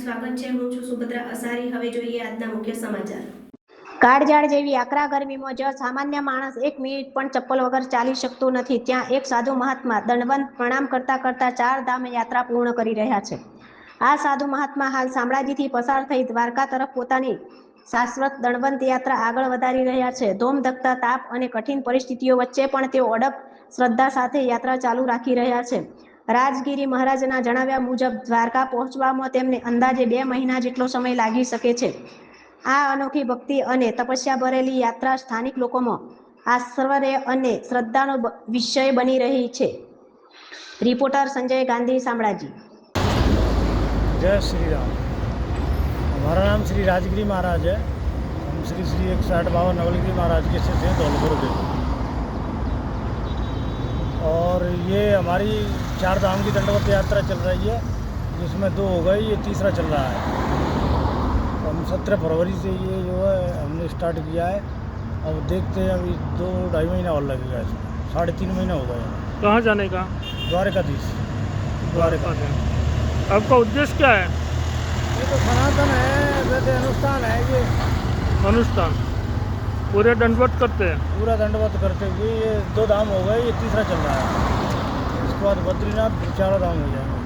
સ્વાગત છે। હું છું સુભદ્રા અસારી। હવે જોઈએ આજના મુખ્ય સમાચાર। કાળઝાળ જેવી આકરા ગરમીમાં જ સામાન્ય માણસ 1 મિનિટ પણ ચપ્પલ વગર ચાલી શકતો નથી, ત્યાં એક સાધુ મહાત્મા દંડવત પ્રણામ કરતા કરતા 4 ધામ યાત્રા પૂર્ણ કરી રહ્યા છે। આ સાધુ મહાત્મા હાલ શામળાજીથી પસાર થઈ દ્વારકા તરફ પોતાની શાશ્વત દંડવત યાત્રા આગળ વધારી રહ્યા છે। ધોમધખતા તાપ અને કઠિન પરિસ્થિતિઓ વચ્ચે પણ તેઓ અડગ શ્રદ્ધા સાથે યાત્રા ચાલુ રાખી રહ્યા છે। રાજગીરી મહારાજના જણાવ્યા મુજબ દ્વારકા પહોંચવામાં તેમને અંદાજે 2 મહિના જેટલો સમય લાગી શકે છે। આ અનોખી ભક્તિ અને તપસ્યા ભરેલી યાત્રા સ્થાનિક લોકોમાં આશ્ચર્ય અને શ્રદ્ધાનો વિષય બની રહી છે। રિપોર્ટર संजय गांधी, शामळाजी। जय श्री राम। हमारा नाम श्री राजगिरी महाराज है। हम श्री श्री 160 बाबा नवलगिरी महाराज के शिष्य हैं धौलपुर के। और ये हमारी 4 धाम की दंडवत यात्रा चल रही है, जिसमें 2 हो गई, ये तीसरा चल रहा है। हम 17 फरवरी से ये जो है हमने स्टार्ट किया है। अब देखते हैं, अभी 2-2.5 महीना और लगेगा इसमें, 3.5 महीना हो गए। कहाँ जाने का? द्वारकाधीश। द्वारका। आपका उद्देश्य क्या है? ये तो सनातन है, वैसे अनुष्ठान है ये। अनुष्ठान पूरे दंडवत करते हैं? पूरा दंडवत करते हुए ये 2 धाम हो गए, ये तीसरा चल रहा है। इसके बाद बद्रीनाथ, 4 धाम हो जाएंगे।